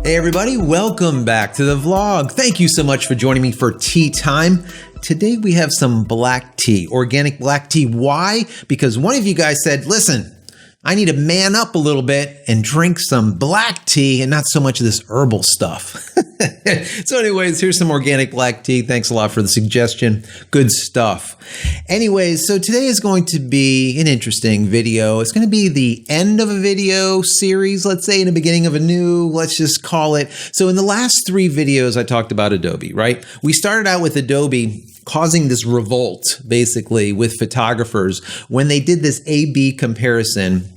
Hey everybody, welcome back to the vlog. Thank you so much for joining me for tea time. Today we have some black tea, organic black tea. Why? Because one of you guys said, listen, I need to man up a little bit and drink some black tea and not so much of this herbal stuff. So anyways, here's some organic black tea. Thanks a lot for the suggestion. Good stuff. Anyways, so today is going to be an interesting video. It's going to be the end of a video series, let's say, in the beginning of a new, let's just call it. So in the last 3 videos, I talked about Adobe, right? We started out with Adobe causing this revolt, basically, with photographers when they did this A/B comparison,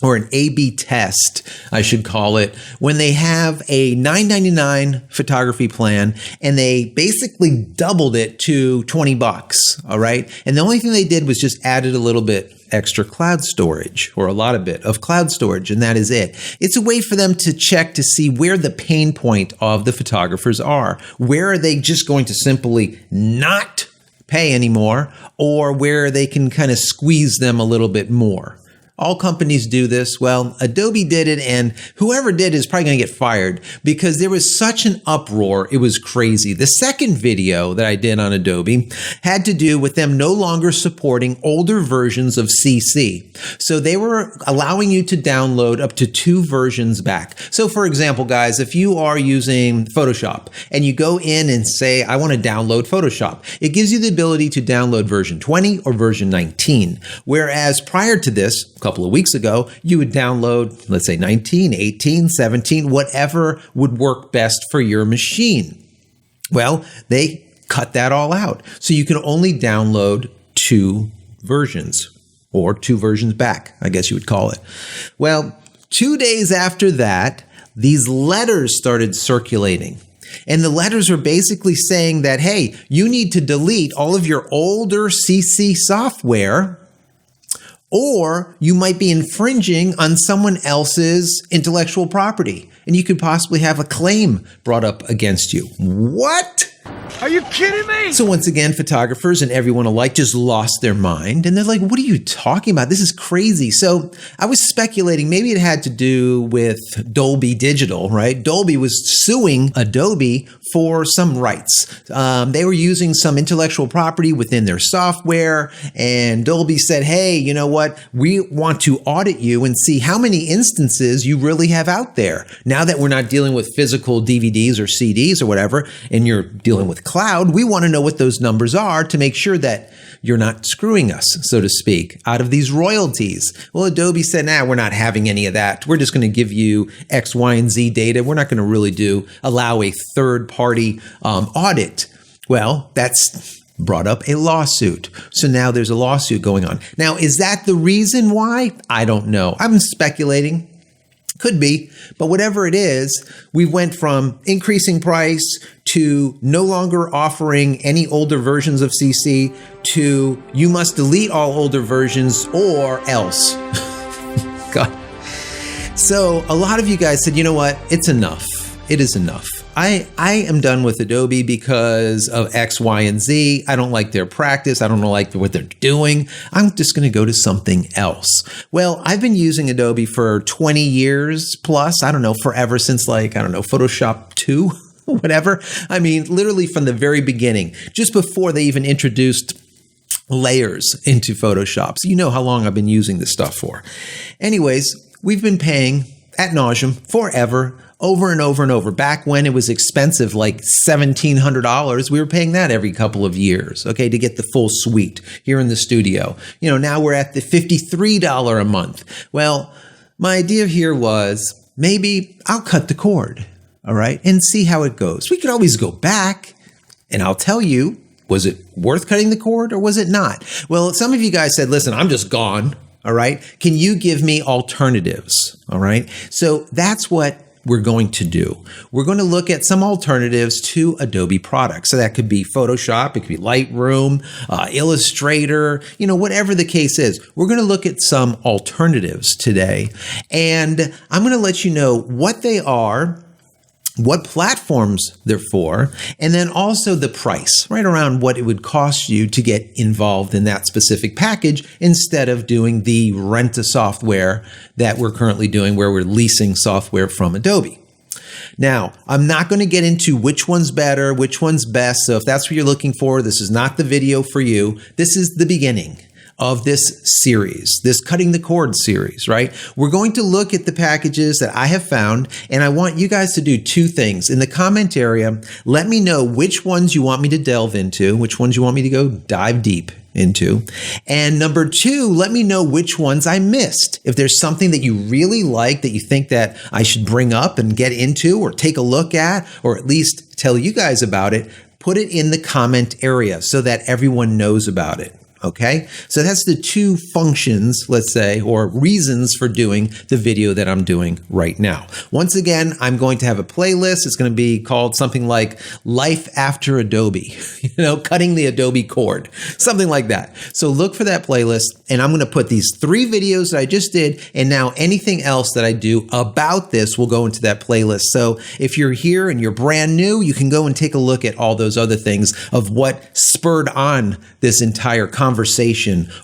or an A/B test, I should call it, when they have a $9.99 photography plan and they basically doubled it to $20, all right? And the only thing they did was just added a little bit extra cloud storage, or a lot of bit of cloud storage, and that is it. It's a way for them to check to see where the pain point of the photographers are. Where are they just going to simply not pay anymore, or where they can kind of squeeze them a little bit more. All companies do this. Well, Adobe did it, and whoever did is probably going to get fired because there was such an uproar. It was crazy. The second video that I did on Adobe had to do with them no longer supporting older versions of CC. So they were allowing you to download up to 2 versions back. So for example, guys, if you are using Photoshop and you go in and say, I want to download Photoshop, it gives you the ability to download version 20 or version 19. Whereas prior to this, couple of weeks ago, you would download, let's say 19, 18, 17, whatever would work best for your machine. Well, they cut that all out. So you can only download 2 versions, or 2 versions back, I guess you would call it. Well, 2 days after that, these letters started circulating. And the letters are basically saying that, hey, you need to delete all of your older CC software, or you might be infringing on someone else's intellectual property, and you could possibly have a claim brought up against you. What? Are you kidding me? So once again, photographers and everyone alike just lost their mind, and they're like, what are you talking about? This is crazy. So I was speculating maybe it had to do with Dolby Digital, right? Dolby was suing Adobe for some rights. They were using some intellectual property within their software, and Dolby said, hey, you know what? We want to audit you and see how many instances you really have out there. Now that we're not dealing with physical DVDs or CDs or whatever, and you're dealing with cloud, we want to know what those numbers are to make sure that you're not screwing us, so to speak, out of these royalties. Well, Adobe said, nah, we're not having any of that. We're just going to give you X, Y, and Z data. We're not going to really allow a third-party audit. Well, that's brought up a lawsuit. So now there's a lawsuit going on. Now, is that the reason why? I don't know. I'm speculating. Could be, but whatever it is, we went from increasing price to no longer offering any older versions of CC to you must delete all older versions or else. God. So a lot of you guys said, you know what? It's enough. It is enough. I am done with Adobe because of X, Y, and Z. I don't like their practice. I don't like what they're doing. I'm just going to go to something else. Well, I've been using Adobe for 20 years plus. I don't know, forever, since Photoshop 2, whatever. I mean, literally from the very beginning, just before they even introduced layers into Photoshop. So you know how long I've been using this stuff for. Anyways, we've been paying ad nauseum forever, over and over and over. Back when it was expensive, like $1,700, we were paying that every couple of years, okay, to get the full suite here in the studio. You know, now we're at the $53 a month. Well, my idea here was maybe I'll cut the cord, all right, and see how it goes. We could always go back, and I'll tell you, was it worth cutting the cord or was it not? Well, some of you guys said, listen, I'm just gone, all right? Can you give me alternatives, all right? So that's what we're going to do. We're going to look at some alternatives to Adobe products. So that could be Photoshop, it could be Lightroom, Illustrator, you know, whatever the case is. We're going to look at some alternatives today, and I'm going to let you know what they are, what platforms they're for, and then also the price, right around what it would cost you to get involved in that specific package instead of doing the rent-a software that we're currently doing where we're leasing software from Adobe. Now, I'm not going to get into which one's better, which one's best. So if that's what you're looking for, this is not the video for you. This is the beginning of this series, this Cutting the Cord series, right? We're going to look at the packages that I have found, and I want you guys to do two things. In the comment area, let me know which ones you want me to delve into, which ones you want me to go dive deep into. And number two, let me know which ones I missed. If there's something that you really like that you think that I should bring up and get into or take a look at, or at least tell you guys about it, put it in the comment area so that everyone knows about it. Okay, so that's the two functions, let's say, or reasons for doing the video that I'm doing right now. Once again, I'm going to have a playlist. It's going to be called something like Life After Adobe, cutting the Adobe cord, something like that. So look for that playlist, and I'm going to put these 3 videos that I just did, and now anything else that I do about this will go into that playlist. So if you're here and you're brand new, you can go and take a look at all those other things of what spurred on this entire conversation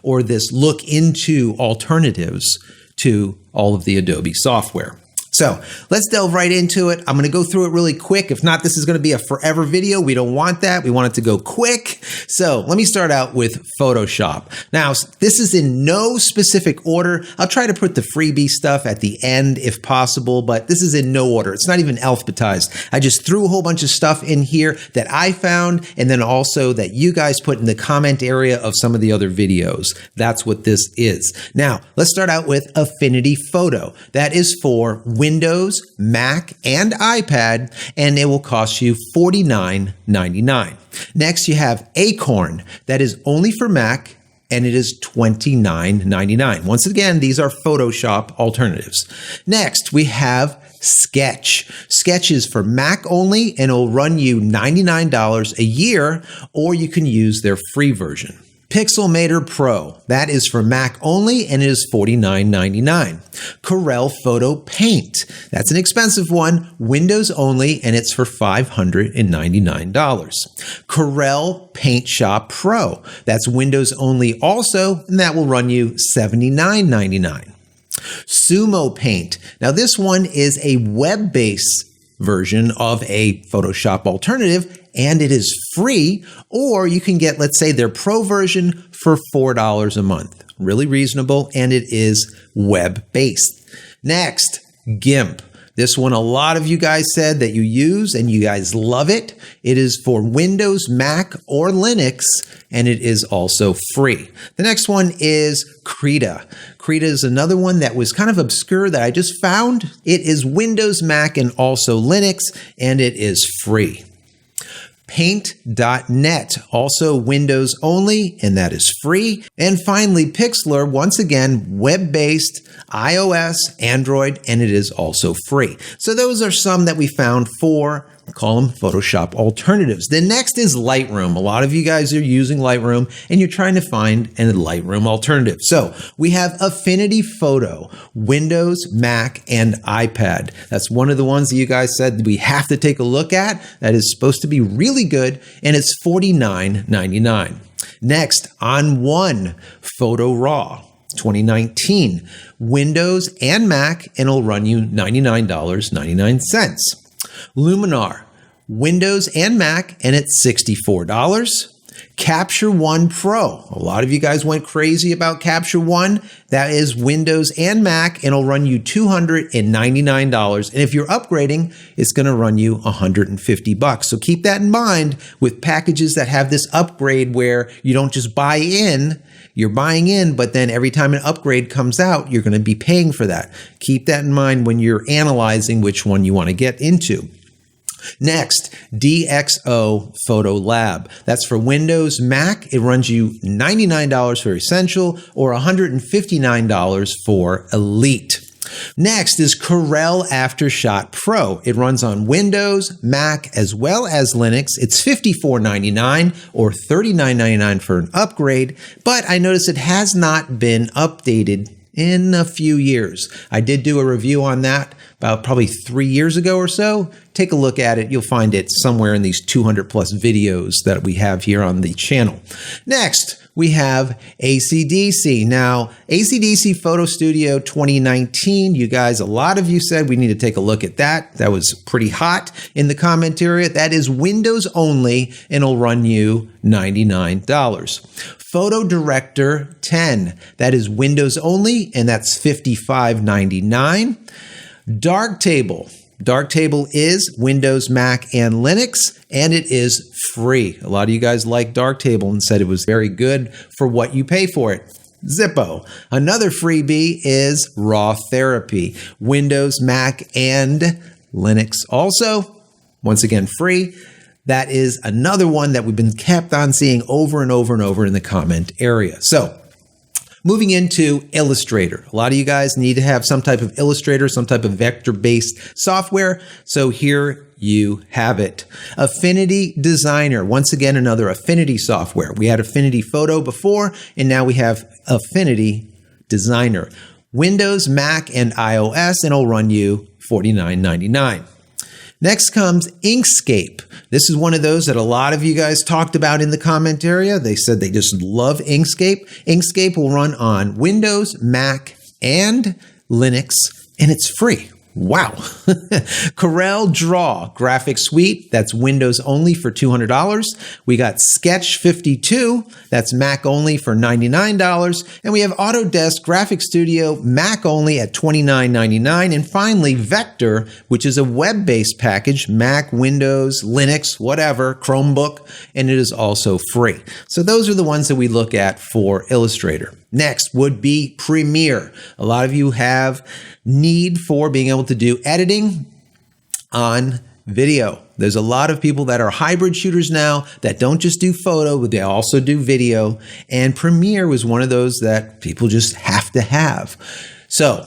or this look into alternatives to all of the Adobe software. So let's delve right into it. I'm going to go through it really quick. If not, this is going to be a forever video. We don't want that. We want it to go quick. So let me start out with Photoshop. Now, this is in no specific order. I'll try to put the freebie stuff at the end if possible, but this is in no order. It's not even alphabetized. I just threw a whole bunch of stuff in here that I found, and then also that you guys put in the comment area of some of the other videos. That's what this is. Now, let's start out with Affinity Photo. That is for Windows, Mac, and iPad, and it will cost you $49.99. Next, you have Acorn. That is only for Mac, and it is $29.99. Once again, these are Photoshop alternatives. Next, we have Sketch. Sketch is for Mac only, and it will run you $99 a year, or you can use their free version. Pixelmator Pro, that is for Mac only, and it is $49.99. Corel Photo Paint, that's an expensive one, Windows only, and it's for $599. Corel PaintShop Pro, that's Windows only also, and that will run you $79.99. SumoPaint, now this one is a web-based version of a Photoshop alternative, and it is free, or you can get, let's say, their pro version for $4 a month. Really reasonable, and it is web-based. Next, Gimp. This one, a lot of you guys said that you use and you guys love it. It is for Windows, Mac, or Linux, and it is also free. The next one is Krita. Krita is another one that was kind of obscure that I just found. It is Windows, Mac, and also Linux, and it is free. Paint.net, also Windows only, and that is free. And finally, Pixlr, once again, web-based, iOS, Android, and it is also free. So those are some that we found for, call them Photoshop alternatives. The next is Lightroom. A lot of you guys are using Lightroom, and you're trying to find a Lightroom alternative. So we have Affinity Photo, Windows, Mac, and iPad. That's one of the ones that you guys said we have to take a look at. That is supposed to be really good, and it's $49.99. Next, On One, Photo Raw. 2019, Windows and Mac, and it'll run you $99.99. Luminar, Windows and Mac, and it's $64. Capture One Pro. A lot of you guys went crazy about Capture One. That is Windows and Mac, and it'll run you $299. And if you're upgrading, it's going to run you $150. So keep that in mind with packages that have this upgrade where you don't just buy in. You're buying in, but then every time an upgrade comes out, you're going to be paying for that. Keep that in mind when you're analyzing which one you want to get into. Next, DxO Photo Lab. That's for Windows, Mac. It runs you $99 for Essential or $159 for Elite. Next is Corel Aftershot Pro. It runs on Windows, Mac, as well as Linux. It's $54.99 or $39.99 for an upgrade, but I notice it has not been updated in a few years. I did do a review on that about probably 3 years ago or so. Take a look at it. You'll find it somewhere in these 200 plus videos that we have here on the channel. Next, we have AC/DC. Now, AC/DC Photo Studio 2019, you guys, a lot of you said we need to take a look at that. That was pretty hot in the comment area. That is Windows only, and it'll run you $99. Photo Director 10, that is Windows only, and that's $55.99. Darktable. Darktable is Windows, Mac, and Linux, and it is free. A lot of you guys like Darktable and said it was very good for what you pay for it. Zippo. Another freebie is Raw Therapy. Windows, Mac, and Linux also. Once again, free. That is another one that we've been kept on seeing over and over and over in the comment area. So, moving into Illustrator. A lot of you guys need to have some type of Illustrator, some type of vector-based software. So here you have it. Affinity Designer. Once again, another Affinity software. We had Affinity Photo before, and now we have Affinity Designer. Windows, Mac, and iOS, and it'll run you $49.99. Next comes Inkscape. This is one of those that a lot of you guys talked about in the comment area. They said they just love Inkscape. Inkscape will run on Windows, Mac, and Linux, and it's free. Wow. Corel Draw Graphic Suite, that's Windows only for $200. We got Sketch 52, that's Mac only for $99. And we have Autodesk Graphic Studio Mac only at $29.99. And finally, Vector, which is a web-based package, Mac, Windows, Linux, whatever, Chromebook, and it is also free. So those are the ones that we look at for Illustrator. Next would be Premiere. A lot of you have need for being able to do editing on video. There's a lot of people that are hybrid shooters now that don't just do photo, but they also do video. And Premiere was one of those that people just have to have. So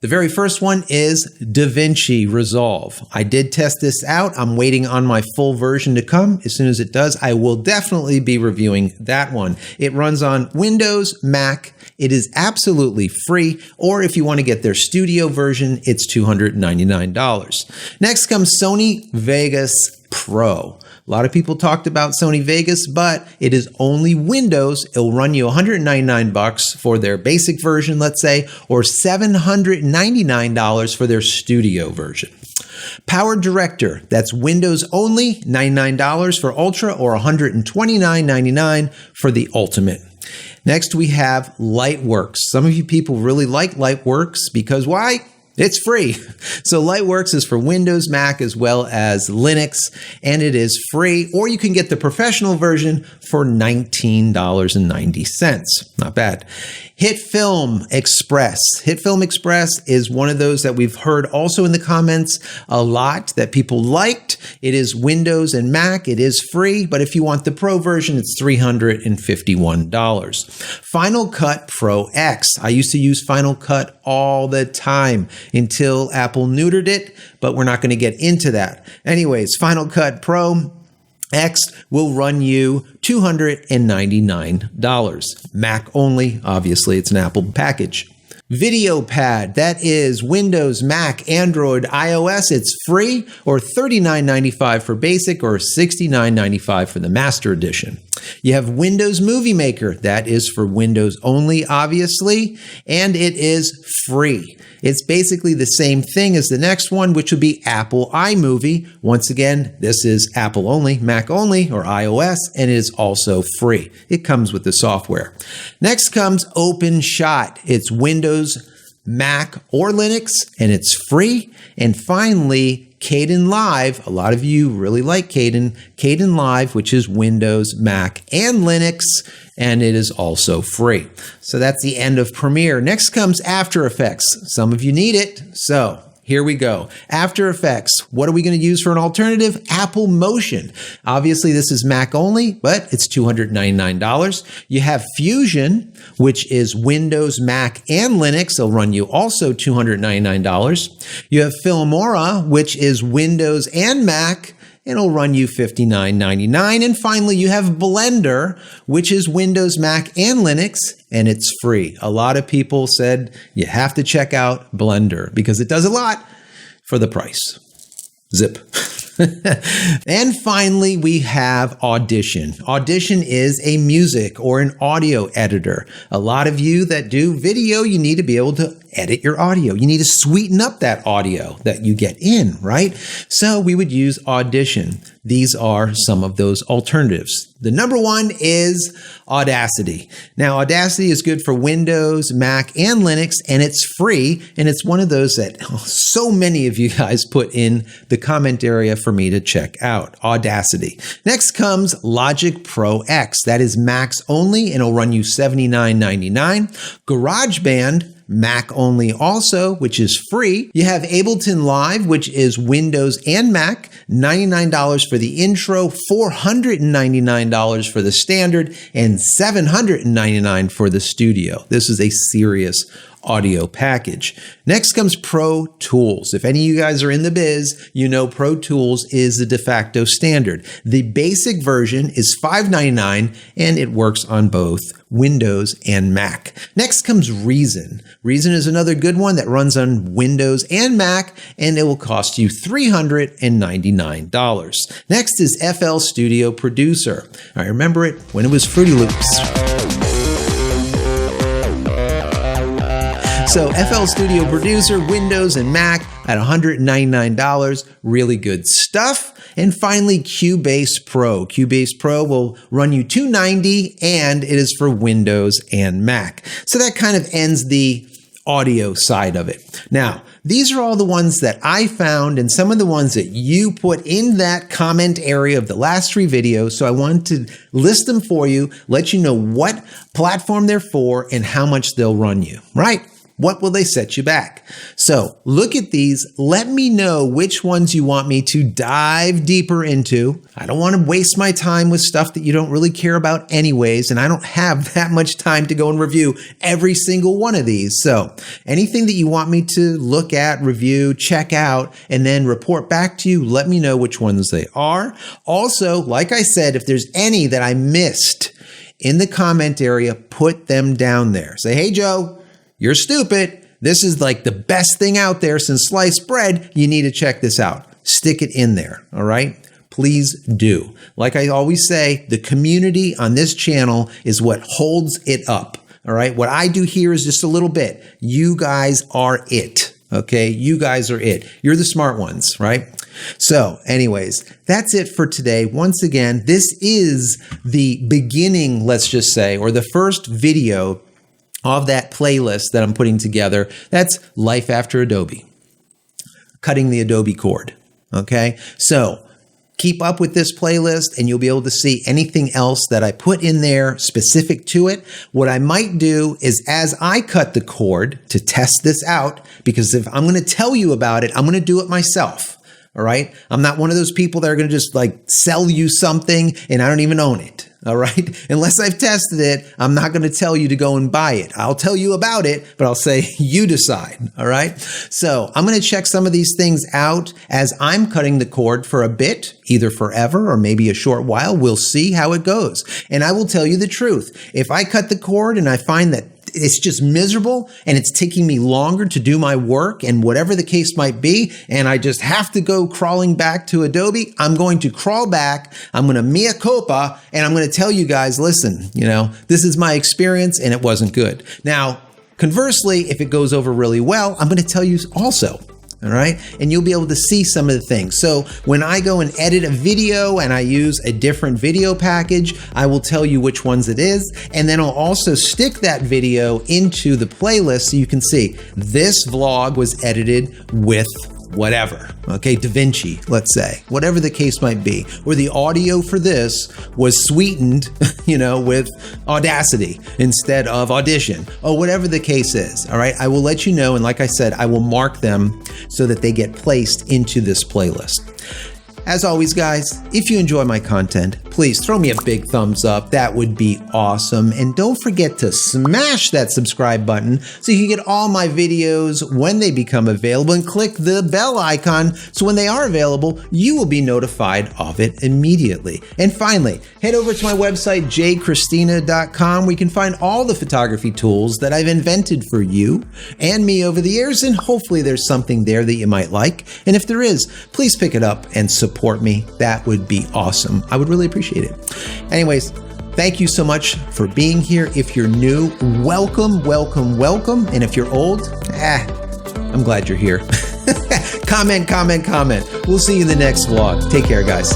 the very first one is DaVinci Resolve. I did test this out. I'm waiting on my full version to come. As soon as it does, I will definitely be reviewing that one. It runs on Windows, Mac. It is absolutely free, or if you want to get their studio version, it's $299. Next comes Sony Vegas Pro. A lot of people talked about Sony Vegas, but it is only Windows. It'll run you $199 for their basic version, let's say, or $799 for their studio version. Power Director, that's Windows only, $99 for Ultra, or $129.99 for the Ultimate. Next, we have Lightworks. Some of you people really like Lightworks because why? It's free. So Lightworks is for Windows, Mac, as well as Linux, and it is free. Or you can get the professional version for $19.90. Not bad. HitFilm Express. HitFilm Express is one of those that we've heard also in the comments a lot that people liked. It is Windows and Mac. It is free, but if you want the Pro version, it's $351. Final Cut Pro X. I used to use Final Cut all the time until Apple neutered it, but we're not going to get into that. Anyways, Final Cut Pro X will run you $299. Mac only, obviously it's an Apple package. VideoPad, that is Windows, Mac, Android, iOS. It's free, or $39.95 for basic, or $69.95 for the Master Edition. You have Windows Movie Maker. That is for Windows only, obviously, and it is free. It's basically the same thing as the next one, which would be Apple iMovie. Once again, this is Apple only, Mac only, or iOS, and it is also free. It comes with the software. Next comes OpenShot. It's Windows, Mac, or Linux, and it's free. And finally, Kdenlive. A lot of you really like Kdenlive, which is Windows, Mac, and Linux, and it is also free. So that's the end of Premiere. Next comes After Effects. Some of you need it, so here we go. After Effects. What are we going to use for an alternative? Apple Motion. Obviously, this is Mac only, but it's $299. You have Fusion, which is Windows, Mac, and Linux. It'll run you also $299. You have Filmora, which is Windows and Mac, and it'll run you $59.99. And finally, you have Blender, which is Windows, Mac, and Linux, and it's free. A lot of people said you have to check out Blender because it does a lot for the price. Zip. And finally, we have Audition. Audition is a music or an audio editor. A lot of you that do video, you need to be able to edit your audio. You need to sweeten up that audio that you get in, right? So we would use Audition. These are some of those alternatives. The number one is Audacity. Now, Audacity is good for Windows, Mac, and Linux, and it's free. And it's one of those that so many of you guys put in the comment area for me to check out. Audacity. Next comes Logic Pro X. That is Macs only, and it'll run you $79.99. GarageBand, Mac only also, which is free. You have Ableton Live, which is Windows and Mac, $99 for the intro, $499 for the standard, and $799 for the studio. This is a serious audio package. Next comes Pro Tools. If any of you guys are in the biz, you know Pro Tools is the de facto standard. The basic version is $599 and it works on both Windows and Mac. Next comes Reason. Reason is another good one that runs on Windows and Mac, and it will cost you $399. Next is FL Studio Producer. I remember it when it was Fruity Loops. So FL Studio Producer, Windows and Mac at $199, really good stuff. And finally, Cubase Pro. Cubase Pro will run you $290 and it is for Windows and Mac. So that kind of ends the audio side of it. Now, these are all the ones that I found and some of the ones that you put in that comment area of the last 3 videos. So I wanted to list them for you, let you know what platform they're for and how much they'll run you, right? What will they set you back? So look at these. Let me know which ones you want me to dive deeper into. I don't want to waste my time with stuff that you don't really care about anyways, and I don't have that much time to go and review every single one of these. So anything that you want me to look at, review, check out, and then report back to you, let me know which ones they are. Also, like I said, if there's any that I missed in the comment area, put them down there. Say, hey, Joe, you're stupid. This is like the best thing out there since sliced bread. You need to check this out. Stick it in there. All right. Please do. Like I always say, the community on this channel is what holds it up. All right. What I do here is just a little bit. You guys are it. Okay. You guys are it. You're the smart ones, right? So anyways, that's it for today. Once again, this is the beginning, let's just say, or the first video of that playlist that I'm putting together. That's Life After Adobe, cutting the Adobe cord. Okay. So keep up with this playlist and you'll be able to see anything else that I put in there specific to it. What I might do is as I cut the cord to test this out, because if I'm going to tell you about it, I'm going to do it myself. All right. I'm not one of those people that are going to just like sell you something and I don't even own it. All right. Unless I've tested it, I'm not going to tell you to go and buy it. I'll tell you about it, but I'll say you decide. All right. So I'm going to check some of these things out as I'm cutting the cord for a bit, either forever or maybe a short while. We'll see how it goes. And I will tell you the truth. If I cut the cord and I find that it's just miserable and it's taking me longer to do my work and whatever the case might be, and I just have to go crawling back to Adobe, I'm going to crawl back. I'm going to mea culpa and I'm going to tell you guys, listen, this is my experience and it wasn't good. Now, conversely, if it goes over really well, I'm going to tell you also. All right. And you'll be able to see some of the things. So when I go and edit a video and I use a different video package, I will tell you which ones it is. And then I'll also stick that video into the playlist so you can see this vlog was edited with whatever. Okay. DaVinci, let's say, whatever the case might be, or the audio for this was sweetened, with Audacity instead of Audition, or whatever the case is. All right. I will let you know. And like I said, I will mark them so that they get placed into this playlist. As always, guys, if you enjoy my content, please throw me a big thumbs up. That would be awesome. And don't forget to smash that subscribe button so you can get all my videos when they become available, and click the bell icon so when they are available, you will be notified of it immediately. And finally, head over to my website, JCristina.com, where you can find all the photography tools that I've invented for you and me over the years, and hopefully there's something there that you might like. And if there is, please pick it up and support me. That would be awesome. I would really appreciate it. Anyways, thank you so much for being here. If you're new, welcome, welcome, welcome. And if you're old, I'm glad you're here. Comment. We'll see you in the next vlog. Take care, guys.